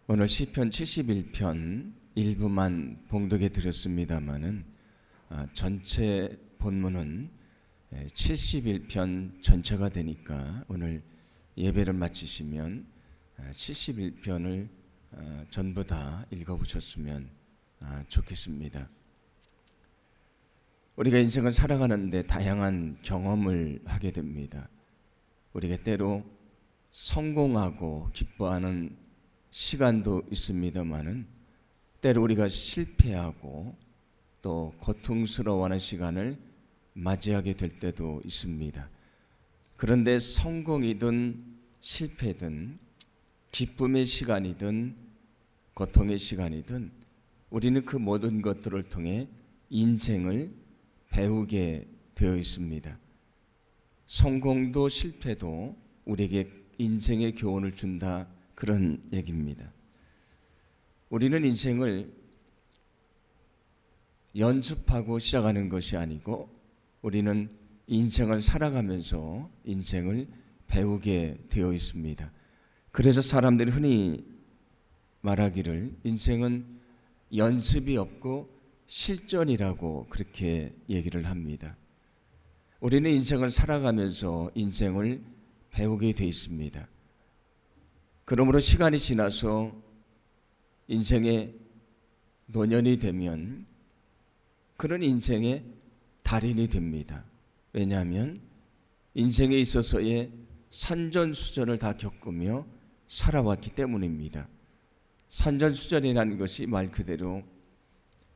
오늘 시편 71편 일부만 봉독해 드렸습니다마는 전체 본문은 71편 전체가 되니까 오늘 예배를 마치시면 71편을 전부 다 읽어보셨으면 좋겠습니다. 우리가 인생을 살아가는데 다양한 경험을 하게 됩니다. 우리가 때로 성공하고 기뻐하는 시간도 있습니다마는 때로 우리가 실패하고 또 고통스러워하는 시간을 맞이하게 될 때도 있습니다. 그런데 성공이든 실패든 기쁨의 시간이든 고통의 시간이든 우리는 그 모든 것들을 통해 인생을 배우게 되어 있습니다. 성공도 실패도 우리에게 인생의 교훈을 준다, 그런 얘기입니다. 우리는 인생을 연습하고 시작하는 것이 아니고 우리는 인생을 살아가면서 인생을 배우게 되어 있습니다. 그래서 사람들이 흔히 말하기를 인생은 연습이 없고 실전이라고 그렇게 얘기를 합니다. 우리는 인생을 살아가면서 인생을 배우게 되어 있습니다. 그러므로 시간이 지나서 인생의 노년이 되면 그런 인생의 달인이 됩니다. 왜냐하면 인생에 있어서의 산전수전을 다 겪으며 살아왔기 때문입니다. 산전수전이라는 것이 말 그대로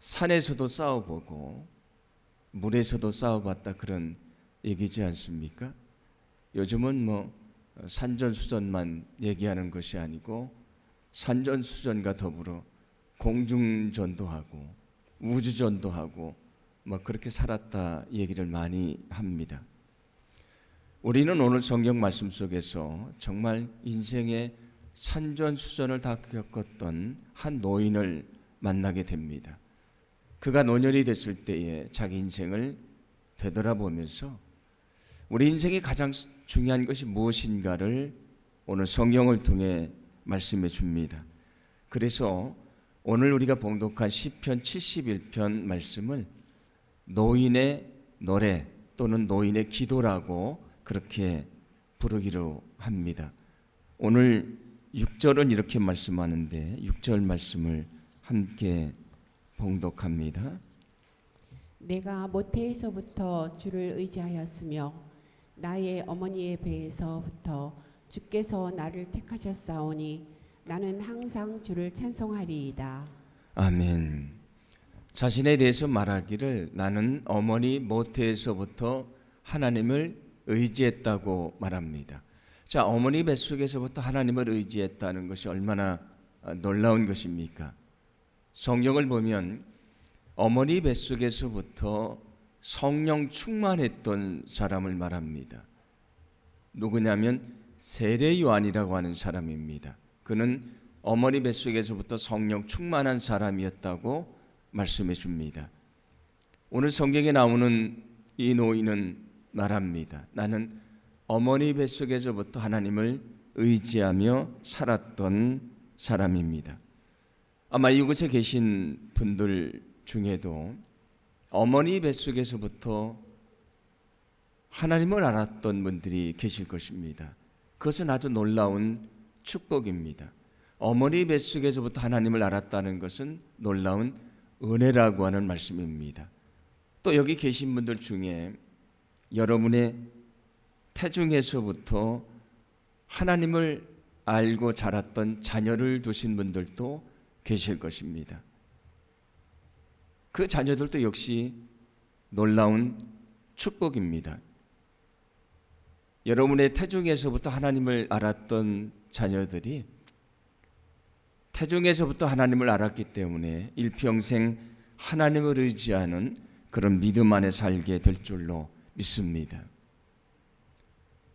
산에서도 싸워보고 물에서도 싸워봤다, 그런 얘기지 않습니까? 요즘은 산전수전만 얘기하는 것이 아니고 산전수전과 더불어 공중전도 하고 우주전도 하고 그렇게 살았다 얘기를 많이 합니다. 우리는 오늘 성경 말씀 속에서 정말 인생의 산전수전을 다 겪었던 한 노인을 만나게 됩니다. 그가 노년이 됐을 때에 자기 인생을 되돌아보면서 우리 인생의 가장 중요한 것이 무엇인가를 오늘 성경을 통해 말씀해 줍니다. 그래서 오늘 우리가 봉독한 시편 71편 말씀을 노인의 노래 또는 노인의 기도라고 그렇게 부르기로 합니다. 오늘 6절은 이렇게 말씀하는데 6절 말씀을 함께 봉독합니다. 내가 모태에서부터 주를 의지하였으며 나의 어머니의 배에서부터 주께서 나를 택하셨사오니 나는 항상 주를 찬송하리이다. 아멘. 자신에 대해서 말하기를 나는 어머니 모태에서부터 하나님을 의지했다고 말합니다. 자, 어머니 뱃속에서부터 하나님을 의지했다는 것이 얼마나 놀라운 것입니까? 성경을 보면 어머니 뱃속에서부터 성령 충만했던 사람을 말합니다. 누구냐면 세례 요한이라고 하는 사람입니다. 그는 어머니 뱃속에서부터 성령 충만한 사람이었다고 말씀해 줍니다. 오늘 성경에 나오는 이 노인은 말합니다. 나는 어머니 뱃속에서부터 하나님을 의지하며 살았던 사람입니다. 아마 이곳에 계신 분들 중에도 어머니 뱃속에서부터 하나님을 알았던 분들이 계실 것입니다. 그것은 아주 놀라운 축복입니다. 어머니 뱃속에서부터 하나님을 알았다는 것은 놀라운 은혜라고 하는 말씀입니다. 또 여기 계신 분들 중에 여러분의 태중에서부터 하나님을 알고 자랐던 자녀를 두신 분들도 계실 것입니다. 그 자녀들도 역시 놀라운 축복입니다. 여러분의 태중에서부터 하나님을 알았던 자녀들이 태중에서부터 하나님을 알았기 때문에 일평생 하나님을 의지하는 그런 믿음 안에 살게 될 줄로 믿습니다.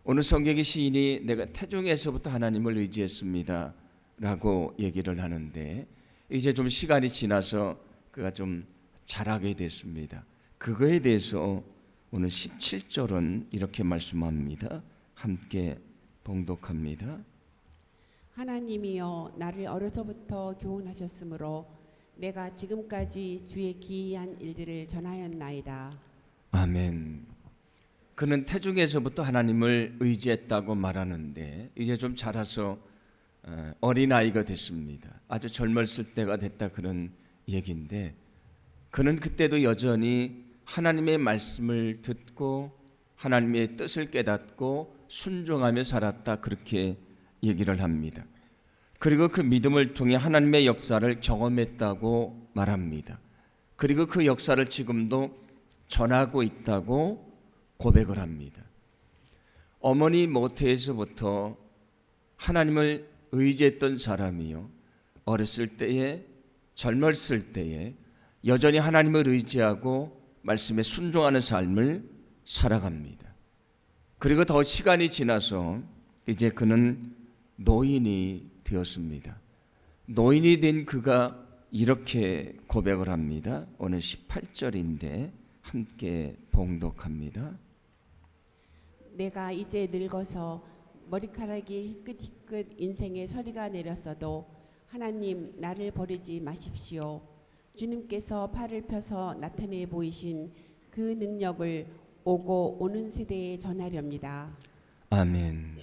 오늘 성경의 시인이 내가 태중에서부터 하나님을 의지했습니다 라고 얘기를 하는데 이제 좀 시간이 지나서 그가 좀 자라게 됐습니다. 그거에 대해서 오늘 17절은 이렇게 말씀합니다. 함께 봉독합니다. 하나님이여 나를 어려서부터 교훈하셨으므로 내가 지금까지 주의 기이한 일들을 전하였나이다. 아멘. 그는 태중에서부터 하나님을 의지했다고 말하는데 이제 좀 자라서 어린아이가 됐습니다. 아주 젊었을 때가 됐다 그런 얘기인데 그는 그때도 여전히 하나님의 말씀을 듣고 하나님의 뜻을 깨닫고 순종하며 살았다 그렇게 얘기를 합니다. 그리고 그 믿음을 통해 하나님의 역사를 경험했다고 말합니다. 그리고 그 역사를 지금도 전하고 있다고 고백을 합니다. 어머니 모태에서부터 하나님을 의지했던 사람이요, 어렸을 때에 젊었을 때에 여전히 하나님을 의지하고 말씀에 순종하는 삶을 살아갑니다. 그리고 더 시간이 지나서 이제 그는 노인이 되었습니다. 노인이 된 그가 이렇게 고백을 합니다. 오늘 18절인데 함께 봉독합니다. 내가 이제 늙어서 머리카락이 희끗희끗 인생의 서리가 내렸어도 하나님 나를 버리지 마십시오. 주님께서 팔을 펴서 나타내 보이신 그 능력을 오고 오는 세대에 전하렵니다. 아멘.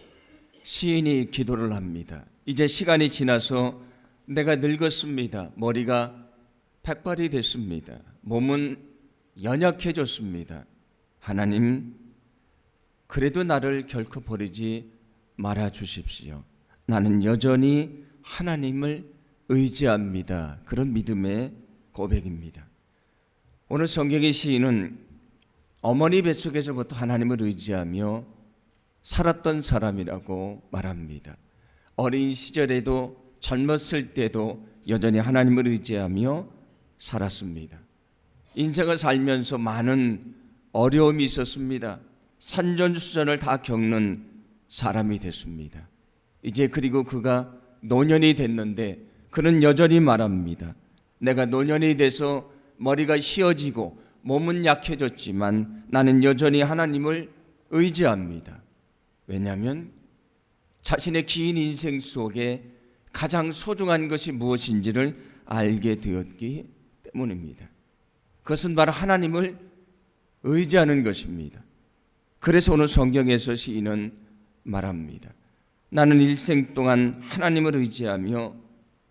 시인이 기도를 합니다. 이제 시간이 지나서 내가 늙었습니다. 머리가 백발이 됐습니다. 몸은 연약해졌습니다. 하나님, 그래도 나를 결코 버리지 말아 주십시오. 나는 여전히 하나님을 의지합니다. 그런 믿음의 고백입니다. 오늘 성경의 시인은 어머니 뱃속에서부터 하나님을 의지하며 살았던 사람이라고 말합니다. 어린 시절에도 젊었을 때도 여전히 하나님을 의지하며 살았습니다. 인생을 살면서 많은 어려움이 있었습니다. 산전수전을 다 겪는 사람이 됐습니다. 이제 그리고 그가 노년이 됐는데 그는 여전히 말합니다. 내가 노년이 돼서 머리가 휘어지고 몸은 약해졌지만 나는 여전히 하나님을 의지합니다. 왜냐하면 자신의 긴 인생 속에 가장 소중한 것이 무엇인지를 알게 되었기 때문입니다. 그것은 바로 하나님을 의지하는 것입니다. 그래서 오늘 성경에서 시인은 말합니다. 나는 일생 동안 하나님을 의지하며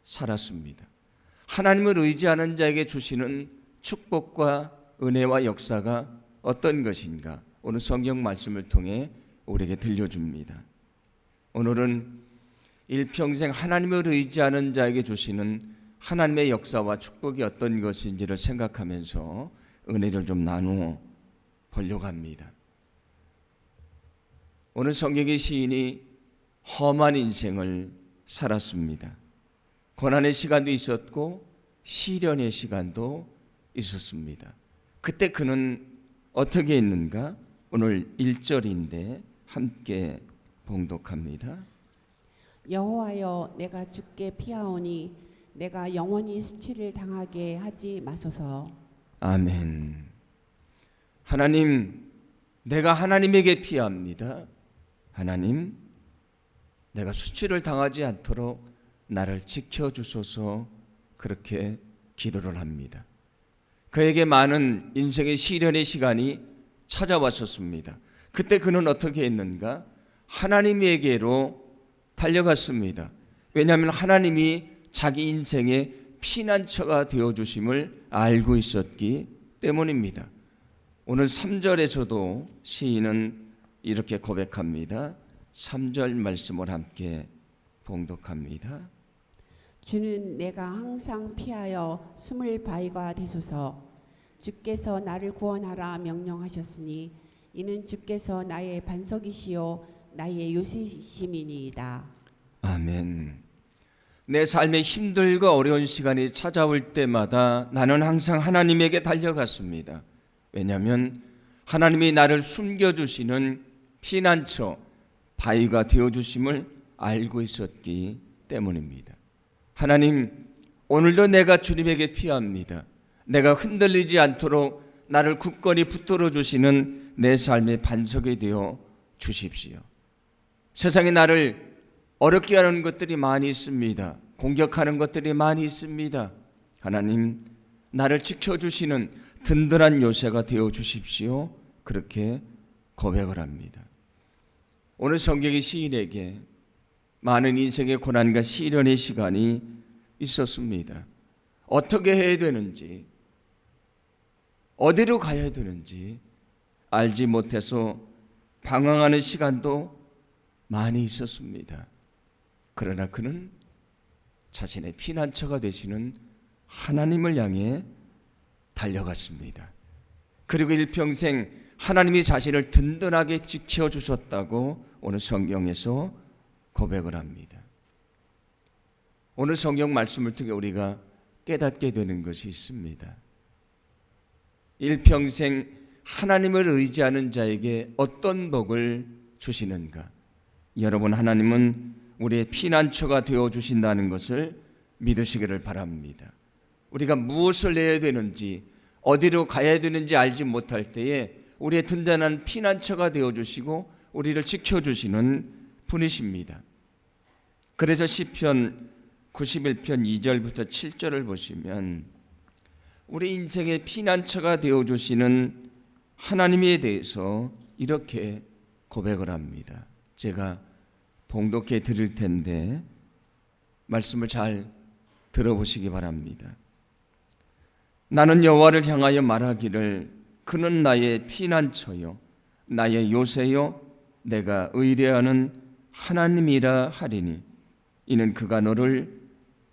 살았습니다. 하나님을 의지하는 자에게 주시는 축복과 은혜와 역사가 어떤 것인가? 오늘 성경 말씀을 통해 우리에게 들려줍니다. 오늘은 일평생 하나님을 의지하는 자에게 주시는 하나님의 역사와 축복이 어떤 것인지를 생각하면서 은혜를 좀 나누어 보려고 합니다. 오늘 성경의 시인이 험한 인생을 살았습니다. 고난의 시간도 있었고 시련의 시간도 있었습니다. 그때 그는 어떻게 했는가? 오늘 1절인데 함께 봉독합니다. 여호와여 내가 주께 피하오니 내가 영원히 수치를 당하게 하지 마소서. 아멘. 하나님, 내가 하나님에게 피합니다. 하나님, 내가 수치를 당하지 않도록 나를 지켜주소서. 그렇게 기도를 합니다. 그에게 많은 인생의 시련의 시간이 찾아왔었습니다. 그때 그는 어떻게 했는가? 하나님에게로 달려갔습니다. 왜냐하면 하나님이 자기 인생의 피난처가 되어주심을 알고 있었기 때문입니다. 오늘 3절에서도 시인은 이렇게 고백합니다. 3절 말씀을 함께 봉독합니다. 주는 내가 항상 피하여 숨을 바위가 되소서. 주께서 나를 구원하라 명령하셨으니 이는 주께서 나의 반석이시요 나의 요새심이니이다. 아멘. 내 삶에 힘들고 어려운 시간이 찾아올 때마다 나는 항상 하나님에게 달려갔습니다. 왜냐하면 하나님이 나를 숨겨주시는 피난처, 바위가 되어주심을 알고 있었기 때문입니다. 하나님, 오늘도 내가 주님에게 피합니다. 내가 흔들리지 않도록 나를 굳건히 붙들어 주시는 내 삶의 반석이 되어 주십시오. 세상이 나를 어렵게 하는 것들이 많이 있습니다. 공격하는 것들이 많이 있습니다. 하나님, 나를 지켜주시는 든든한 요새가 되어 주십시오. 그렇게 고백을 합니다. 오늘 성경의 시인에게 많은 인생의 고난과 시련의 시간이 있었습니다. 어떻게 해야 되는지, 어디로 가야 되는지 알지 못해서 방황하는 시간도 많이 있었습니다. 그러나 그는 자신의 피난처가 되시는 하나님을 향해 달려갔습니다. 그리고 일평생 하나님이 자신을 든든하게 지켜주셨다고 오늘 성경에서 고백을 합니다. 오늘 성경 말씀을 통해 우리가 깨닫게 되는 것이 있습니다. 일평생 하나님을 의지하는 자에게 어떤 복을 주시는가? 여러분, 하나님은 우리의 피난처가 되어 주신다는 것을 믿으시기를 바랍니다. 우리가 무엇을 해야 되는지, 어디로 가야 되는지 알지 못할 때에 우리의 든든한 피난처가 되어 주시고 우리를 지켜주시는 분이십니다. 그래서 시편 91편 2절부터 7절을 보시면 우리 인생의 피난처가 되어 주시는 하나님에 대해서 이렇게 고백을 합니다. 제가 봉독해 드릴 텐데 말씀을 잘 들어보시기 바랍니다. 나는 여호와를 향하여 말하기를 그는 나의 피난처요 나의 요새요 내가 의뢰하는 하나님이라 하리니 이는 그가 너를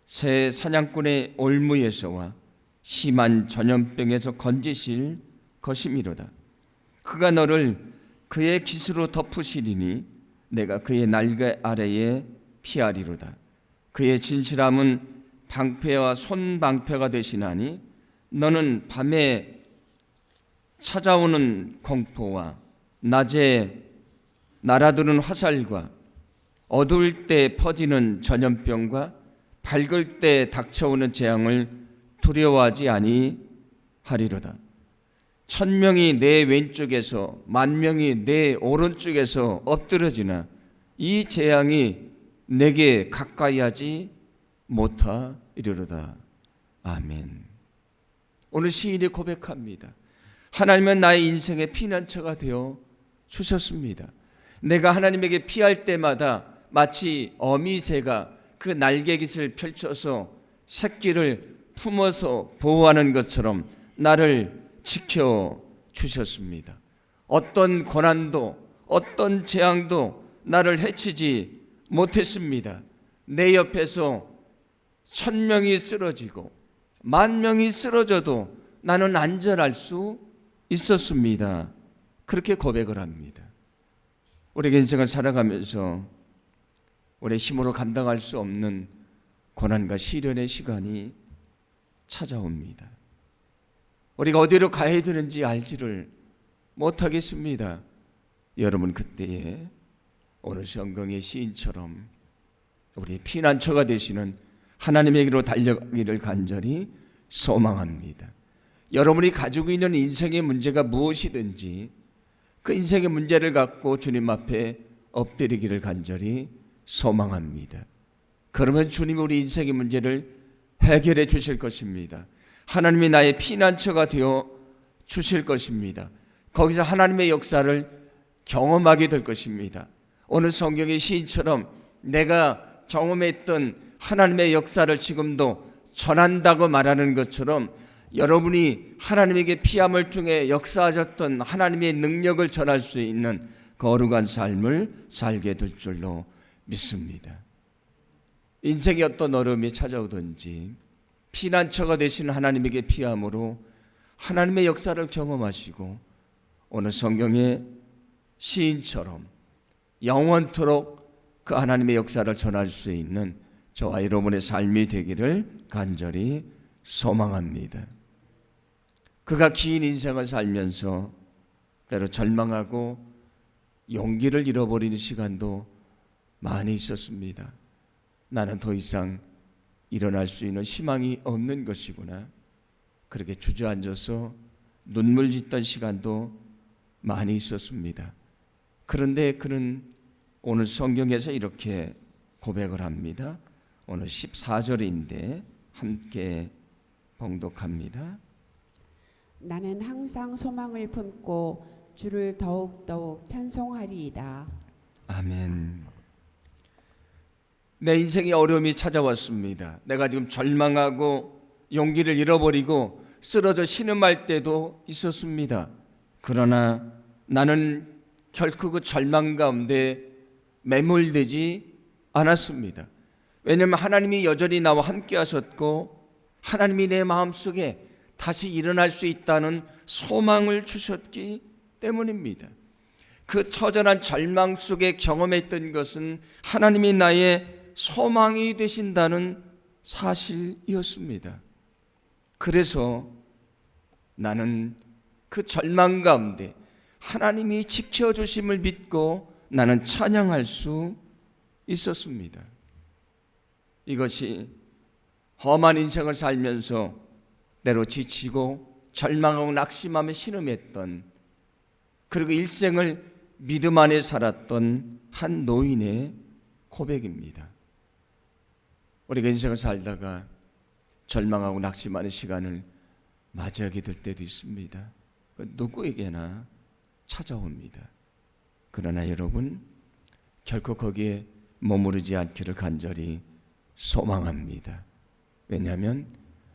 새 사냥꾼의 올무에서와 심한 전염병에서 건지실 것이미로다. 그가 너를 그의 깃으로 덮으시리니 내가 그의 날개 아래에 피하리로다. 그의 진실함은 방패와 손방패가 되시나니 너는 밤에 찾아오는 공포와 낮에 날아드는 화살과 어두울 때 퍼지는 전염병과 밝을 때 닥쳐오는 재앙을 두려워하지 아니하리로다. 1000명이 내 왼쪽에서 10,000명이 내 오른쪽에서 엎드러지나 이 재앙이 내게 가까이 하지 못하리로다. 아멘. 오늘 시인이 고백합니다. 하나님은 나의 인생의 피난처가 되어 주셨습니다. 내가 하나님에게 피할 때마다 마치 어미새가 그 날개깃을 펼쳐서 새끼를 품어서 보호하는 것처럼 나를 지켜주셨습니다. 어떤 고난도 어떤 재앙도 나를 해치지 못했습니다. 내 옆에서 1000명이 쓰러지고 10,000명이 쓰러져도 나는 안전할 수 있었습니다. 그렇게 고백을 합니다. 우리가 인생을 살아가면서 우리의 힘으로 감당할 수 없는 고난과 시련의 시간이 찾아옵니다. 우리가 어디로 가야 되는지 알지를 못하겠습니다. 여러분, 그때에 오늘 성경의 시인처럼 우리의 피난처가 되시는 하나님에게로 달려가기를 간절히 소망합니다. 여러분이 가지고 있는 인생의 문제가 무엇이든지 그 인생의 문제를 갖고 주님 앞에 엎드리기를 간절히 소망합니다. 그러면 주님이 우리 인생의 문제를 해결해 주실 것입니다. 하나님이 나의 피난처가 되어 주실 것입니다. 거기서 하나님의 역사를 경험하게 될 것입니다. 오늘 성경의 시인처럼 내가 경험했던 하나님의 역사를 지금도 전한다고 말하는 것처럼 여러분이 하나님에게 피함을 통해 역사하셨던 하나님의 능력을 전할 수 있는 거룩한 삶을 살게 될 줄로 믿습니다. 인생의 어떤 어려움이 찾아오든지 피난처가 되신 하나님에게 피함으로 하나님의 역사를 경험하시고 오늘 성경의 시인처럼 영원토록 그 하나님의 역사를 전할 수 있는 저와 여러분의 삶이 되기를 간절히 소망합니다. 그가 긴 인생을 살면서 때로 절망하고 용기를 잃어버리는 시간도 많이 있었습니다. 나는 더 이상 일어날 수 있는 희망이 없는 것이구나. 그렇게 주저앉아서 눈물 짓던 시간도 많이 있었습니다. 그런데 그는 오늘 성경에서 이렇게 고백을 합니다. 오늘 14절인데 함께 봉독합니다. 나는 항상 소망을 품고 주를 더욱더욱 찬송하리이다. 아멘. 내 인생에 어려움이 찾아왔습니다. 내가 지금 절망하고 용기를 잃어버리고 쓰러져 신음할 때도 있었습니다. 그러나 나는 결코 그 절망 가운데 매몰되지 않았습니다. 왜냐하면 하나님이 여전히 나와 함께 하셨고 하나님이 내 마음속에 다시 일어날 수 있다는 소망을 주셨기 때문입니다. 그 처절한 절망 속에 경험했던 것은 하나님이 나의 소망이 되신다는 사실이었습니다. 그래서 나는 그 절망 가운데 하나님이 지켜주심을 믿고 나는 찬양할 수 있었습니다. 이것이 험한 인생을 살면서 때로 지치고 절망하고 낙심하며 신음했던, 그리고 일생을 믿음 안에 살았던 한 노인의 고백입니다. 우리가 인생을 살다가 절망하고 낙심하는 시간을 맞이하게 될 때도 있습니다. 누구에게나 찾아옵니다. 그러나 여러분, 결코 거기에 머무르지 않기를 간절히 소망합니다. 왜냐하면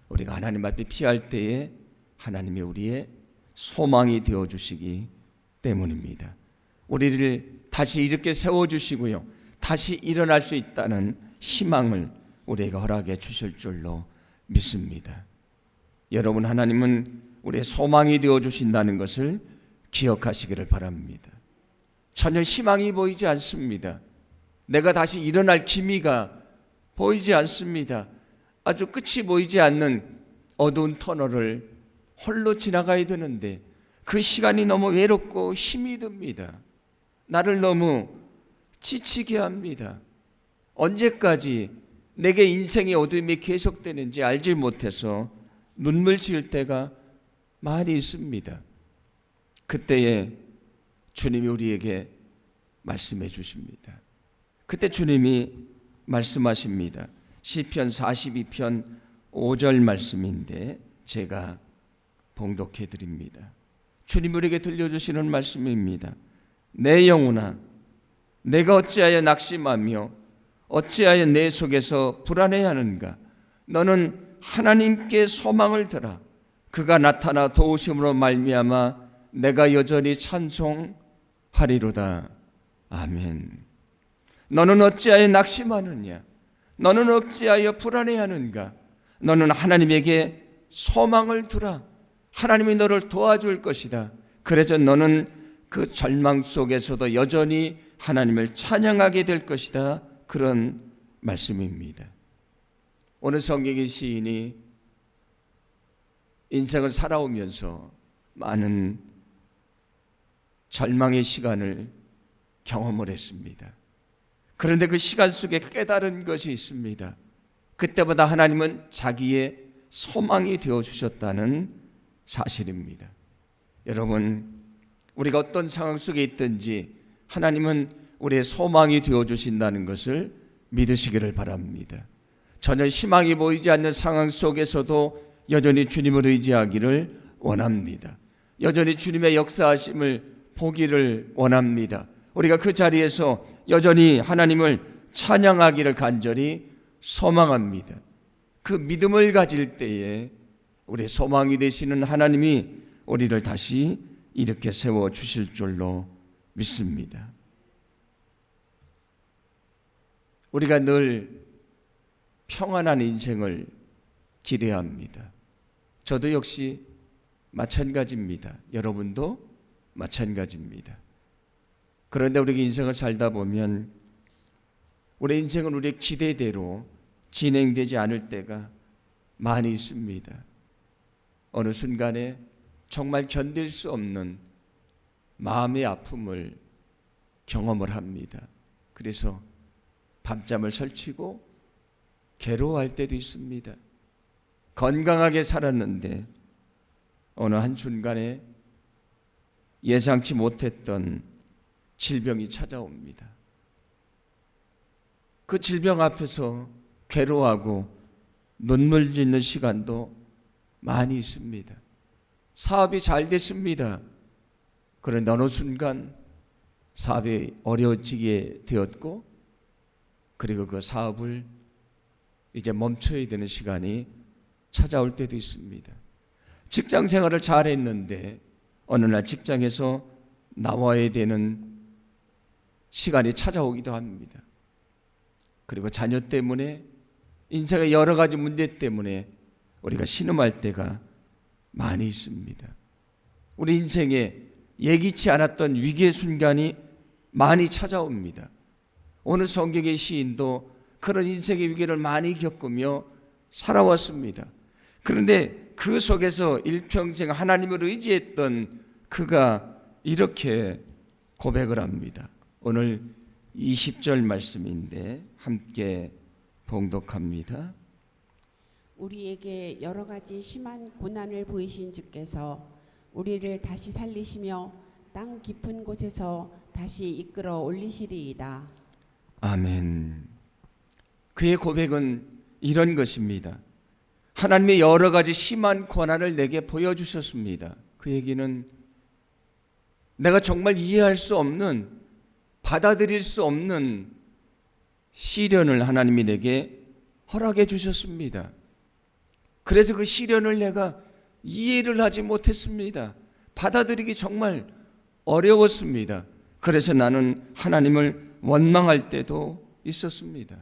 우리가 하나님 앞에 피할 때에 하나님이 우리의 소망이 되어주시기 때문입니다. 우리를 다시 이렇게 세워주시고요, 다시 일어날 수 있다는 희망을 우리에게 허락해 주실 줄로 믿습니다. 여러분, 하나님은 우리의 소망이 되어주신다는 것을 기억하시기를 바랍니다. 전혀 희망이 보이지 않습니다. 내가 다시 일어날 기미가 보이지 않습니다. 아주 끝이 보이지 않는 어두운 터널을 홀로 지나가야 되는데 그 시간이 너무 외롭고 힘이 듭니다. 나를 너무 지치게 합니다. 언제까지 내게 인생의 어둠이 계속되는지 알지 못해서 눈물 지을 때가 많이 있습니다. 그때에 주님이 우리에게 말씀해 주십니다. 그때 주님이 말씀하십니다. 시편 42편 5절 말씀인데 제가 봉독해 드립니다. 주님 우리에게 들려주시는 말씀입니다. 내 영혼아, 내가 어찌하여 낙심하며 어찌하여 내 속에서 불안해하는가? 너는 하나님께 소망을 들어 그가 나타나 도우심으로 말미암아 내가 여전히 찬송하리로다. 아멘. 너는 어찌하여 낙심하느냐? 너는 어찌하여 불안해하는가? 너는 하나님에게 소망을 두라. 하나님이 너를 도와줄 것이다. 그래서 너는 그 절망 속에서도 여전히 하나님을 찬양하게 될 것이다. 그런 말씀입니다. 오늘 성경의 시인이 인생을 살아오면서 많은 절망의 시간을 경험을 했습니다. 그런데 그 시간 속에 깨달은 것이 있습니다. 그때보다 하나님은 자기의 소망이 되어주셨다는 사실입니다. 여러분, 우리가 어떤 상황 속에 있든지 하나님은 우리의 소망이 되어주신다는 것을 믿으시기를 바랍니다. 전혀 희망이 보이지 않는 상황 속에서도 여전히 주님을 의지하기를 원합니다. 여전히 주님의 역사하심을 보기를 원합니다. 우리가 그 자리에서 여전히 하나님을 찬양하기를 간절히 소망합니다. 그 믿음을 가질 때에 우리의 소망이 되시는 하나님이 우리를 다시 이렇게 세워주실 줄로 믿습니다. 우리가 늘 평안한 인생을 기대합니다. 저도 역시 마찬가지입니다. 여러분도 마찬가지입니다. 그런데 우리가 인생을 살다 보면 우리 인생은 우리의 기대대로 진행되지 않을 때가 많이 있습니다. 어느 순간에 정말 견딜 수 없는 마음의 아픔을 경험을 합니다. 그래서 밤잠을 설치고 괴로워할 때도 있습니다. 건강하게 살았는데 어느 한순간에 예상치 못했던 질병이 찾아옵니다. 그 질병 앞에서 괴로워하고 눈물 짓는 시간도 많이 있습니다. 사업이 잘 됐습니다. 그런데 어느 순간 사업이 어려워지게 되었고, 그리고 그 사업을 이제 멈춰야 되는 시간이 찾아올 때도 있습니다. 직장 생활을 잘 했는데 어느 날 직장에서 나와야 되는 시간이 찾아오기도 합니다. 그리고 자녀 때문에, 인생의 여러 가지 문제 때문에 우리가 신음할 때가 많이 있습니다. 우리 인생에 예기치 않았던 위기의 순간이 많이 찾아옵니다. 오늘 성경의 시인도 그런 인생의 위기를 많이 겪으며 살아왔습니다. 그런데 그 속에서 일평생 하나님을 의지했던 그가 이렇게 고백을 합니다. 오늘 20절 말씀인데 함께 봉독합니다. 우리에게 여러 가지 심한 고난을 보이신 주께서 우리를 다시 살리시며 땅 깊은 곳에서 다시 이끌어 올리시리이다. 아멘. 그의 고백은 이런 것입니다. 하나님의 여러 가지 심한 고난을 내게 보여주셨습니다. 그 얘기는 내가 정말 이해할 수 없는, 받아들일 수 없는 시련을 하나님이 내게 허락해 주셨습니다. 그래서 그 시련을 내가 이해를 하지 못했습니다. 받아들이기 정말 어려웠습니다. 그래서 나는 하나님을 원망할 때도 있었습니다.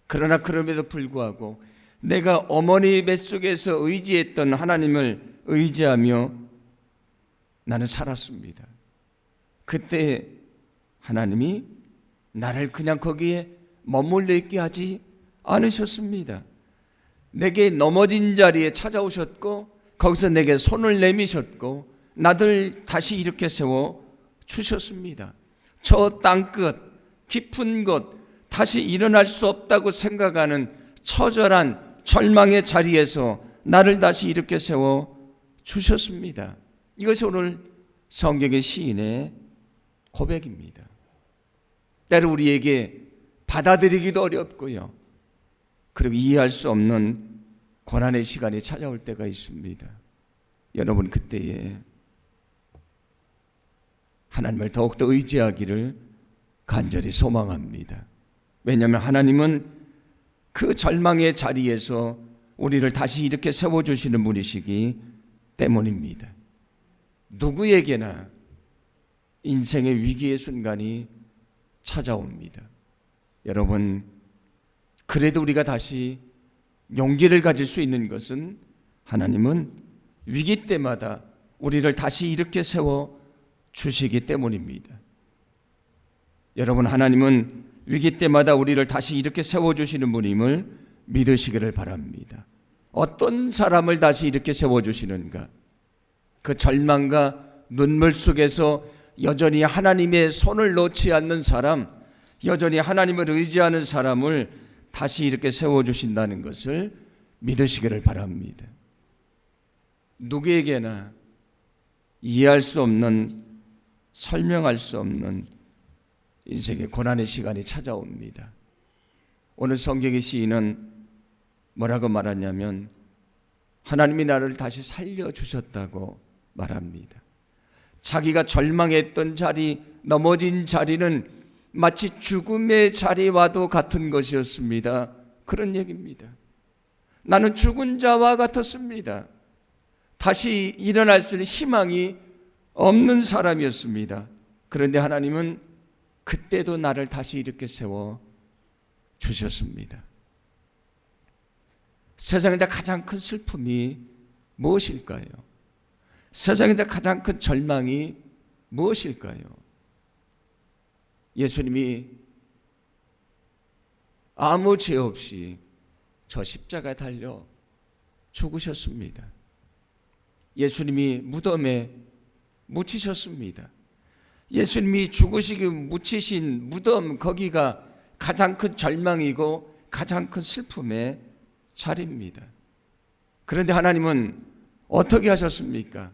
그러나 그럼에도 불구하고 내가 어머니 뱃속에서 의지했던 하나님을 의지하며 나는 살았습니다. 그때 하나님이 나를 그냥 거기에 머물러 있게 하지 않으셨습니다. 내게 넘어진 자리에 찾아오셨고 거기서 내게 손을 내미셨고 나를 다시 일으켜 세워 주셨습니다. 저 땅끝 깊은 곳, 다시 일어날 수 없다고 생각하는 처절한 절망의 자리에서 나를 다시 일으켜 세워 주셨습니다. 이것이 오늘 성경의 시인의 고백입니다. 때로 우리에게 받아들이기도 어렵고요, 그리고 이해할 수 없는 고난의 시간이 찾아올 때가 있습니다. 여러분, 그때에 하나님을 더욱더 의지하기를 간절히 소망합니다. 왜냐하면 하나님은 그 절망의 자리에서 우리를 다시 이렇게 세워주시는 분이시기 때문입니다. 누구에게나 인생의 위기의 순간이 찾아옵니다. 여러분, 그래도 우리가 다시 용기를 가질 수 있는 것은 하나님은 위기 때마다 우리를 다시 일으켜 세워 주시기 때문입니다. 여러분, 하나님은 위기 때마다 우리를 다시 이렇게 세워주시는 분임을 믿으시기를 바랍니다. 어떤 사람을 다시 이렇게 세워주시는가? 그 절망과 눈물 속에서 여전히 하나님의 손을 놓지 않는 사람, 여전히 하나님을 의지하는 사람을 다시 이렇게 세워주신다는 것을 믿으시기를 바랍니다. 누구에게나 이해할 수 없는, 설명할 수 없는 인생의 고난의 시간이 찾아옵니다. 오늘 성경의 시인은 뭐라고 말하냐면 하나님이 나를 다시 살려주셨다고 말합니다. 자기가 절망했던 자리, 넘어진 자리는 마치 죽음의 자리와도 같은 것이었습니다. 그런 얘기입니다. 나는 죽은 자와 같았습니다. 다시 일어날 수 있는 희망이 없는 사람이었습니다. 그런데 하나님은 그때도 나를 다시 이렇게 세워 주셨습니다. 세상에서 가장 큰 슬픔이 무엇일까요? 세상에서 가장 큰 절망이 무엇일까요? 예수님이 아무 죄 없이 저 십자가에 달려 죽으셨습니다. 예수님이 무덤에 묻히셨습니다. 예수님이 죽으시기 묻히신 무덤, 거기가 가장 큰 절망이고 가장 큰 슬픔의 자리입니다. 그런데 하나님은 어떻게 하셨습니까?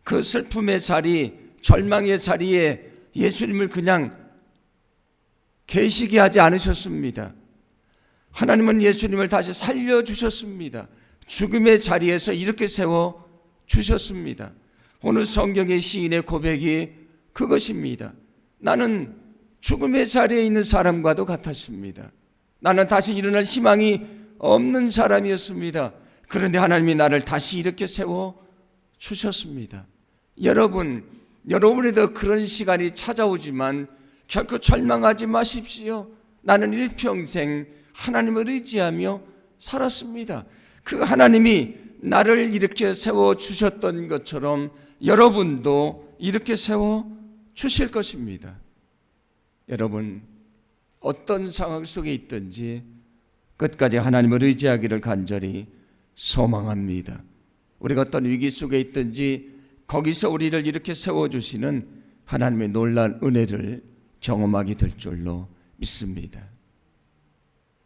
그 슬픔의 자리, 절망의 자리에 예수님을 그냥 계시게 하지 않으셨습니다. 하나님은 예수님을 다시 살려주셨습니다. 죽음의 자리에서 이렇게 세워주셨습니다. 오늘 성경의 시인의 고백이 그것입니다. 나는 죽음의 자리에 있는 사람과도 같았습니다. 나는 다시 일어날 희망이 없는 사람이었습니다. 그런데 하나님이 나를 다시 이렇게 세워주셨습니다. 여러분에도 그런 시간이 찾아오지만 결코 절망하지 마십시오. 나는 일평생 하나님을 의지하며 살았습니다. 그 하나님이 나를 이렇게 세워주셨던 것처럼 여러분도 이렇게 세워주실 것입니다. 여러분, 어떤 상황 속에 있든지 끝까지 하나님을 의지하기를 간절히 소망합니다. 우리가 어떤 위기 속에 있든지 거기서 우리를 이렇게 세워주시는 하나님의 놀라운 은혜를 경험하게 될 줄로 믿습니다.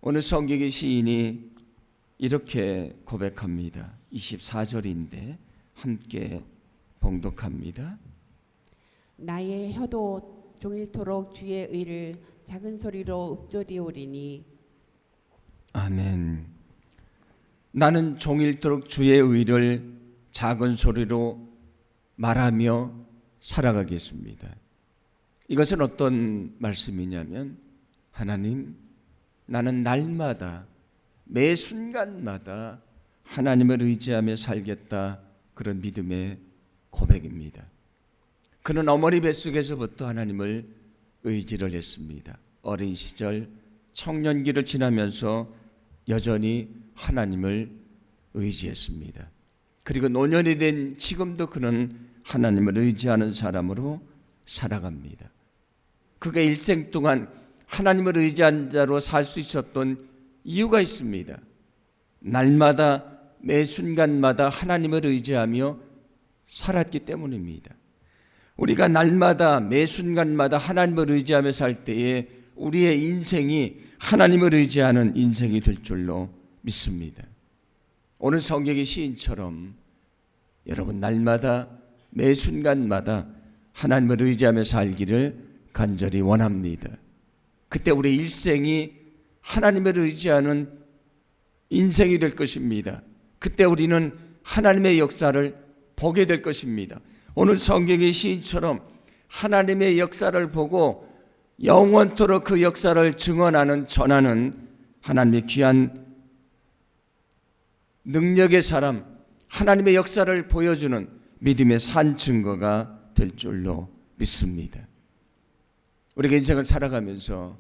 오늘 성경의 시인이 이렇게 고백합니다. 24절인데 함께 봉독합니다. 나의 혀도 종일토록 주의 의를 작은 소리로 읊조리오리니. 아멘. 나는 종일토록 주의 의를 작은 소리로 말하며 살아가겠습니다. 이것은 어떤 말씀이냐면, 하나님, 나는 날마다 매 순간마다 하나님을 의지하며 살겠다, 그런 믿음의 고백입니다. 그는 어머니 뱃속에서부터 하나님을 의지를 했습니다. 어린 시절 청년기를 지나면서 여전히 하나님을 의지했습니다. 그리고 노년이 된 지금도 그는 하나님을 의지하는 사람으로 살아갑니다. 그가 일생 동안 하나님을 의지한 자로 살 수 있었던 이유가 있습니다. 날마다 매 순간마다 하나님을 의지하며 살았기 때문입니다. 우리가 날마다 매 순간마다 하나님을 의지하며 살 때에 우리의 인생이 하나님을 의지하는 인생이 될 줄로 믿습니다. 오늘 성경의 시인처럼 여러분 날마다 매 순간마다 하나님을 의지하며 살기를 간절히 원합니다. 그때 우리 일생이 하나님을 의지하는 인생이 될 것입니다. 그때 우리는 하나님의 역사를 보게 될 것입니다. 오늘 성경의 시인처럼 하나님의 역사를 보고 영원토록 그 역사를 증언하는, 전하는 하나님의 귀한 능력의 사람, 하나님의 역사를 보여주는 믿음의 산 증거가 될 줄로 믿습니다. 우리가 인생을 살아가면서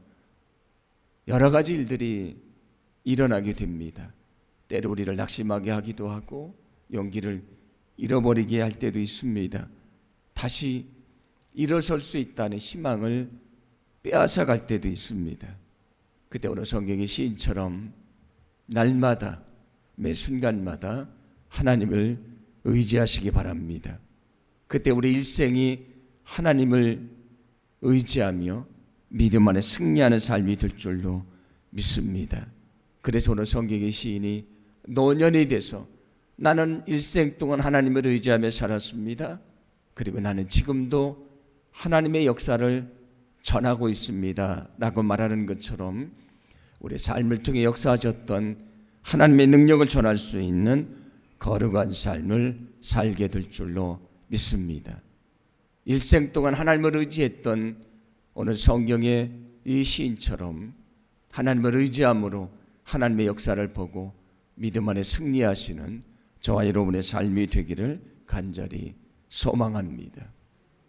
여러 가지 일들이 일어나게 됩니다. 때로 우리를 낙심하게 하기도 하고 용기를 잃어버리게 할 때도 있습니다. 다시 일어설 수 있다는 희망을 빼앗아갈 때도 있습니다. 그때 오늘 성경의 시인처럼 날마다 매 순간마다 하나님을 의지하시기 바랍니다. 그때 우리 일생이 하나님을 의지하며 믿음 안에 승리하는 삶이 될 줄로 믿습니다. 그래서 오늘 성경의 시인이 노년이 돼서 나는 일생 동안 하나님을 의지하며 살았습니다. 그리고 나는 지금도 하나님의 역사를 전하고 있습니다 라고 말하는 것처럼 우리 삶을 통해 역사하셨던 하나님의 능력을 전할 수 있는 거룩한 삶을 살게 될 줄로 믿습니다. 일생 동안 하나님을 의지했던 오늘 성경의 이 시인처럼 하나님을 의지함으로 하나님의 역사를 보고 믿음 안에 승리하시는 저와 여러분의 삶이 되기를 간절히 소망합니다.